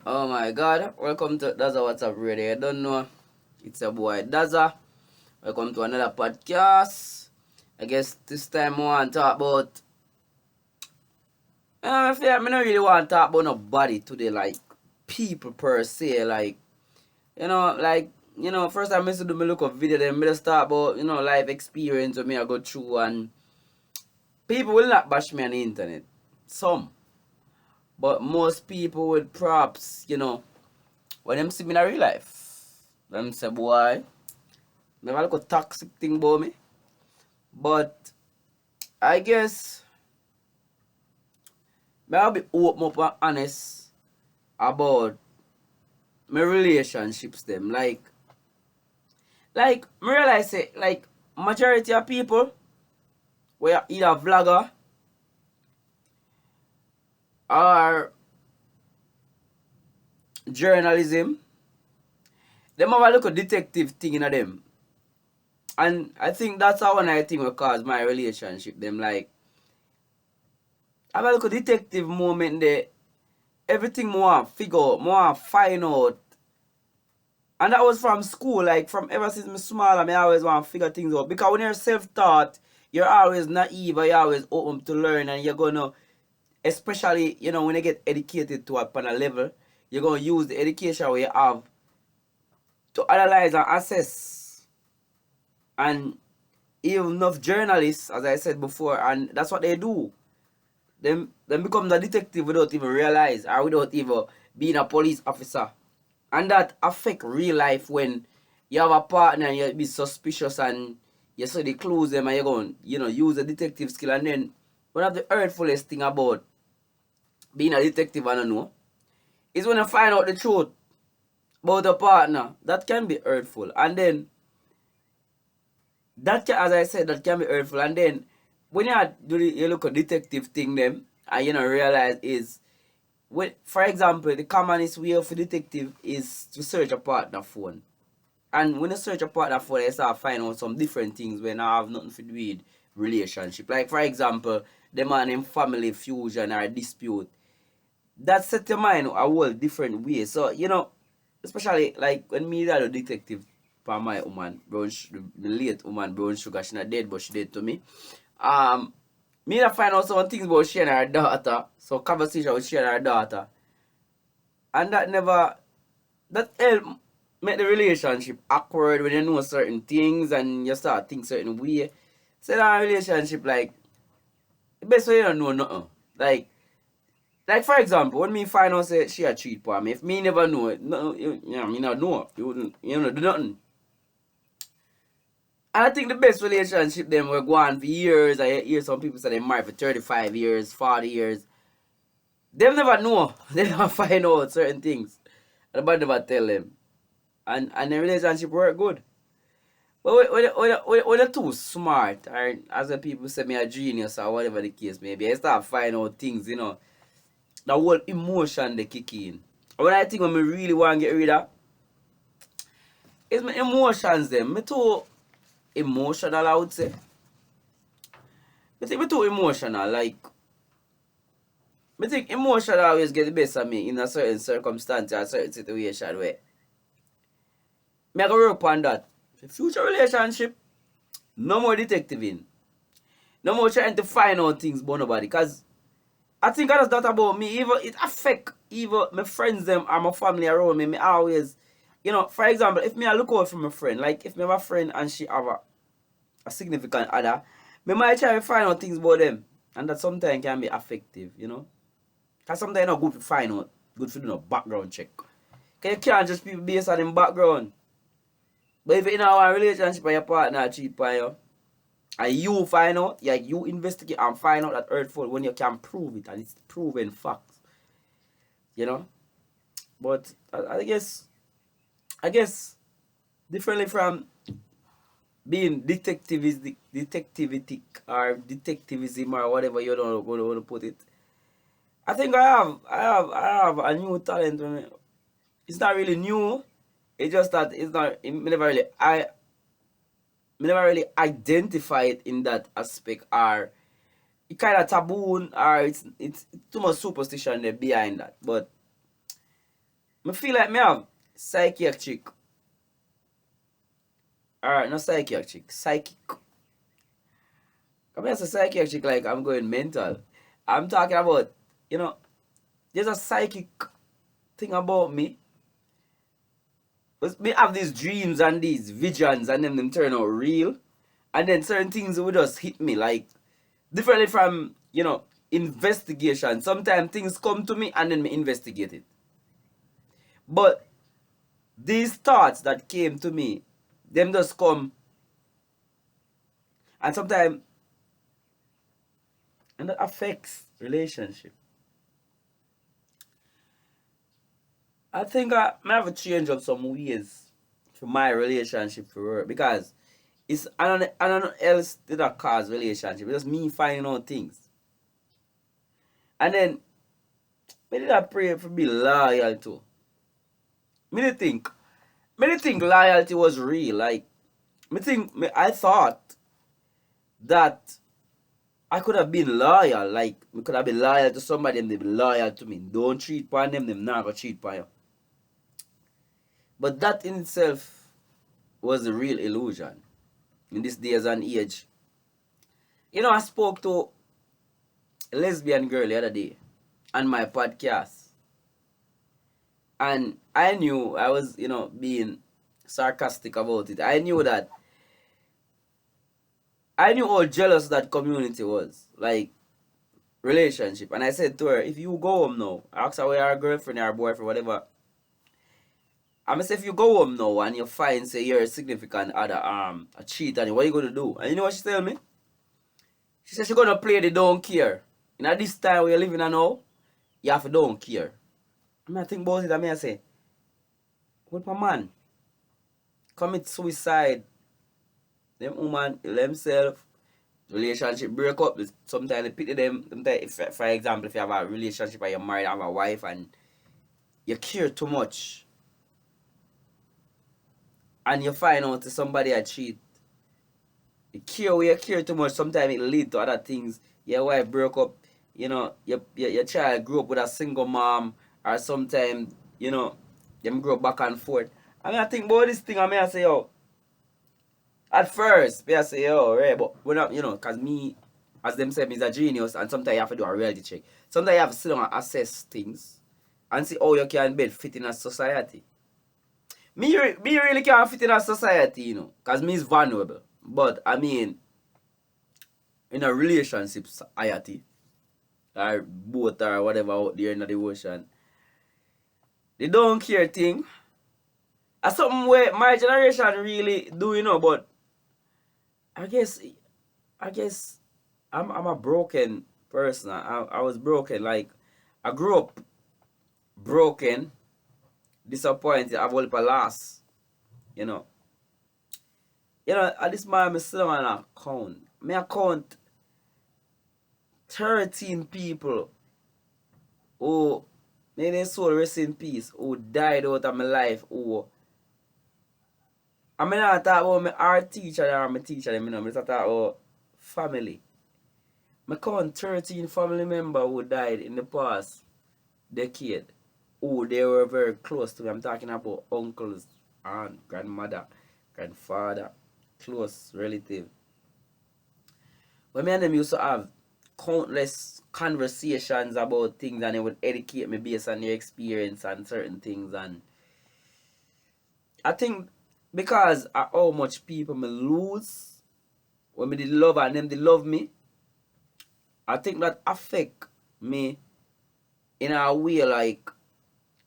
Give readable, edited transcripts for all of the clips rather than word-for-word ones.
Oh my god, welcome to Daza What's Up Radio. You don't know, it's your boy Daza. Welcome to another podcast. I guess this time I want to talk about. I feel like I don't really want to talk about nobody today, like people per se. First time I used to do my look up video, then I start about, life experience with me I go through, and people will not bash me on the internet. Some. But most people with props, when them see me in real life, them say, boy, never look a toxic thing about me. But I guess I'll be open up and honest about my relationships them. Like I realize it, like majority of people were either vlogger or journalism. Them have a look a detective thing in them. And I think that's how one I think will cause my relationship. Them like have a look a detective moment there. Everything more figure out, more find out. And that was from school, like from ever since I'm small, I always want to figure things out. Because when you're self-taught, you're always naive, you're always open to learn, and you're gonna, especially, when you get educated to upon a level, you're gonna use the education we have to analyze and assess. And even enough journalists, as I said before, and that's what they do. Them become the detective without even realize, or without even being a police officer. And that affect real life when you have a partner and you be suspicious and you see the clues them and you're going, use the detective skill. And then one of the hurtfulest thing about being a detective, I don't know, is when you find out the truth about a partner. That can be hurtful. And then as I said, that can be hurtful. And then when you look at detective thing them and realize is, well, for example, the commonest way of a detective is to search a partner phone. And when you search a partner phone, you start finding out some different things when I have nothing to do with relationship. Like, for example, the man in family fusion or dispute. That set your mind a whole different way. So, especially like when me that a detective for my woman, the late woman, Brown Sugar, she not dead, but she dead to me. Me that find out some things about she and her daughter. So conversation with she and her daughter. And that help make the relationship awkward when you know certain things and you start think certain way. So that relationship, like, the best way you don't know nothing. Like for example, when me find out say she a cheat for me, if me never know it, no, me not know, you wouldn't, do nothing. And I think the best relationship them will go on for years. I hear some people say they married for 35 years, 40 years. They never know. They never find out certain things. And the never tell them. And the relationship work good. But when you're too smart, or as the people say me a genius or whatever the case may be, I start finding out things, the whole emotion they kick in. When I think when me really want to get rid of, it's my emotions them. Me too emotional, I would say. I think me too emotional, like, I think emotion always get the best of me in a certain circumstance or a certain situation where me I go work on that. The future relationship, no more detectiving. No more trying to find out things about nobody. Cause I think that's that about me. Even it affect even my friends them or my family around me. Me always, for example, if me I look out for my friend, like if me have a friend and she have a significant other, me might try to find out things about them. And that sometimes can be effective, Cause sometimes it's not good to find out, good to do a background check. Cause you can't just be based on them background. But if you're in a relationship and your partner cheat on you, and you find out, like you investigate and find out that hurtful when you can prove it and it's proven facts, But I guess differently from being detectivistic or detectivism or whatever you don't want to put it. I think I have a new talent. It's not really new. It's just that it's not. Never really identify it in that aspect, or it kind of taboo, or it's too much superstition there behind that. But I feel like me have psychiatric. Alright, not psychiatric. Psychic. Come here, say psychiatric like I'm going mental. I'm talking about, you know, there's a psychic thing about me. But me have these dreams and these visions and them turn out real. And then certain things will just hit me like differently from, you know, investigation. Sometimes things come to me and then me investigate it. But these thoughts that came to me, them just come, and sometimes, and that affects relationship. I think I may have a change of some ways for my relationship for work because it's I don't know else did that cause relationship. It's just me finding out things. And then me did I pray for be loyal too. Me did think loyalty was real. Like I thought that I could have been loyal. Like we could have been loyal to somebody and they be loyal to me. Don't treat upon them not gonna cheat upon you. But that in itself was a real illusion in this days and age. You know, I spoke to a lesbian girl the other day on my podcast. And I knew I was, you know, being sarcastic about it. I knew how jealous that community was. Like, relationship. And I said to her, if you go home now, I asked her where her girlfriend or boyfriend, whatever. I'm gonna say if you go home now and you find say you're a significant other a cheat on you, what are you gonna do? And you know what she tell me? She said she's gonna play the don't care. You know this time we're living in now, you have to don't care. I think about it and I say, what my man? Commit suicide. Them woman themselves, relationship break up. Sometimes they pity them. Sometimes if, for example, if you have a relationship and you're married, have a wife and you care too much. And you find out that somebody a cheat. You care too much, sometimes it lead to other things. Your wife broke up, you know, your child grew up with a single mom, or sometimes, you know, them grow back and forth. I mean, I think about this thing, I say, yo, at first, I say, yo, right, but we're not, you know, because me, as them say, me's a genius, and sometimes you have to do a reality check. Sometimes you have to sit down and assess things, and see how you can best fit in a society. Me really can't fit in a society, you know, because me is vulnerable. But, I mean, in a relationship society, or boat or whatever out there in the ocean, they don't care thing. That's something where my generation really do, you know, but I guess I'm a broken person. I was broken. Like, I grew up broken, disappointed, I've all lost, you know. You know, at this moment, I still on an account. I count 13 people who, may their soul rest in peace, who died out of my life, who, I mean, not talk about my art teacher or my teacher, you know, I talk about family. I count 13 family members who died in the past decade, who they were very close to me. I'm talking about uncles, aunt, grandmother, grandfather, close relative. When me and them used to have countless conversations about things and they would educate me based on their experience and certain things. And I think because of how much people me lose when me did love and them they love me, I think that affect me in a way like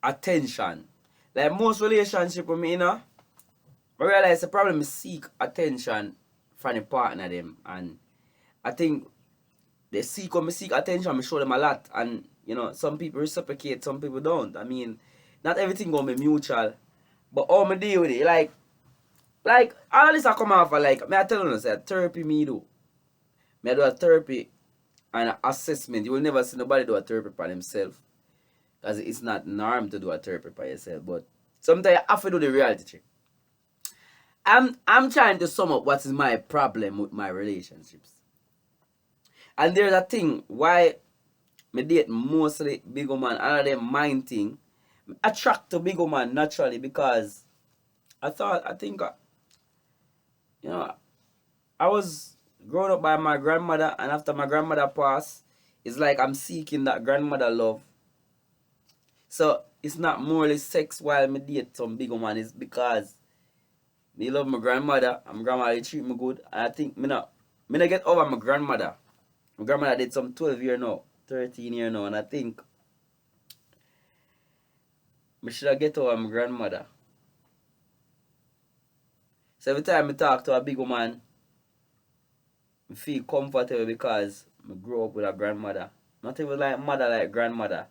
attention. Like most relationship with me, you know, I realize the problem is seek attention from the partner them, and I think they seek attention, I show them a lot, and you know, some people reciprocate, some people don't. I mean, not everything gonna be mutual. But how me deal with it, like all this I come off of, like, I tell you, say therapy me do. Me do a therapy and assessment. You will never see nobody do a therapy by themselves. Because it's not norm to do a therapy by yourself. But sometimes you have to do the reality check. I'm trying to sum up what is my problem with my relationships. And there's a thing why me date mostly big man, and them mind thing. attract to big woman naturally because I think, you know, I was grown up by my grandmother, and after my grandmother passed, it's like I'm seeking that grandmother love. So it's not morely sex while me date some big woman. It's because me love my grandmother, and my grandmother treat me good, and I think me not get over my grandmother. My grandmother did some 12 year now, 13 year now, and I think me should get over my grandmother. So every time I talk to a big woman, I feel comfortable because I grew up with a grandmother. Not even like mother, like grandmother.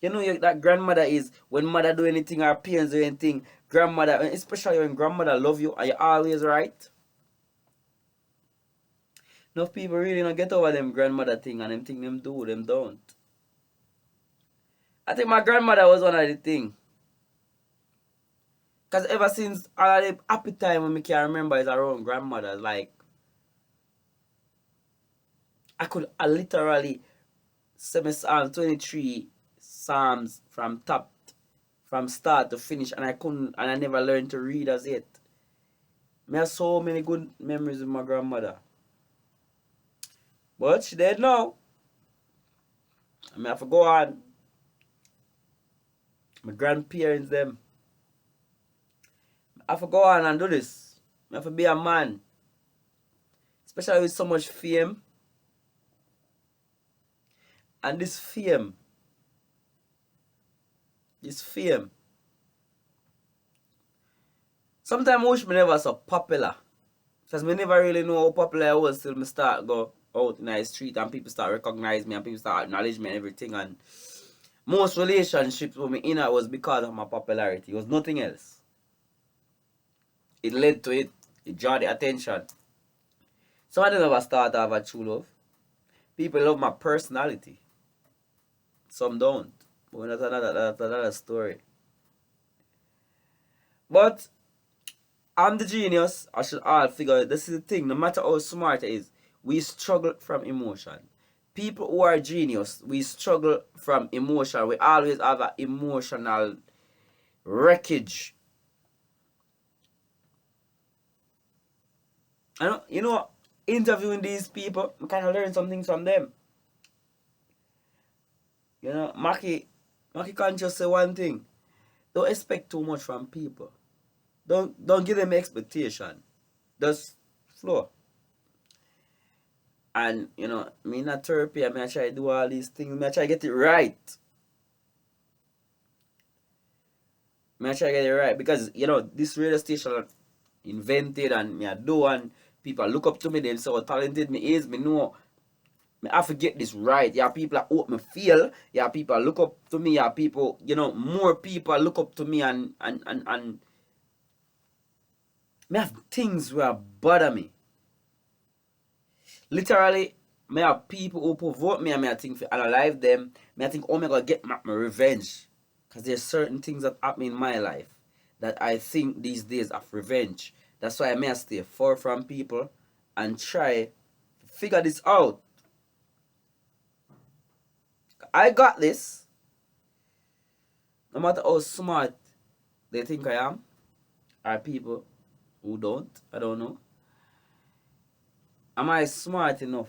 You know that grandmother is when mother do anything or parents do anything, grandmother, especially when grandmother love you and you always right. Enough people really don't get over them grandmother thing and them thing them do, them don't. I think my grandmother was one of the thing. Cause ever since all of the happy time when me can remember is around grandmother, like I literally say Psalm 23 Psalms from start to finish, and I never learned to read as yet. Me have so many good memories with my grandmother. But she dead now. I have to go on. My grandparents them. I have to go on and do this. I have to be a man. Especially with so much fame. And this fame. Sometimes I wish me never so popular. Because me never really know how popular I was till me start go out in the street and people start recognize me and people start acknowledge me and everything. And most relationships with me in it was because of my popularity. It was nothing else. It led to it. It drew the attention. So I never start to have a true love. People love my personality. Some don't. But that's another story. But I'm the genius. I should all figure it. This is the thing. No matter how smart it is, we struggle from emotion. People who are genius, we struggle from emotion. We always have an emotional wreckage. And interviewing these people, I kind of learn some things from them. Maki can't just say one thing. Don't expect too much from people. Don't give them expectation. Just flow. And me in a therapy, I try to do all these things. I try to get it right. I try to get it right because this radio station invented and me I do, and people look up to me. They say how talented me is. Me know me have to get this right. Yeah, people that hope me feel. Yeah, people look up to me. Yeah, people, more people look up to me and me have things where bother me. Literally, me have people who provoke me and me I think to analyze them. Me I think, oh, me gonna get my revenge. Because there's certain things that happen in my life that I think these days of revenge. That's why I may stay far from people and try to figure this out. I got this. No matter how smart they think I am, are people who don't. I don't know. Am I smart enough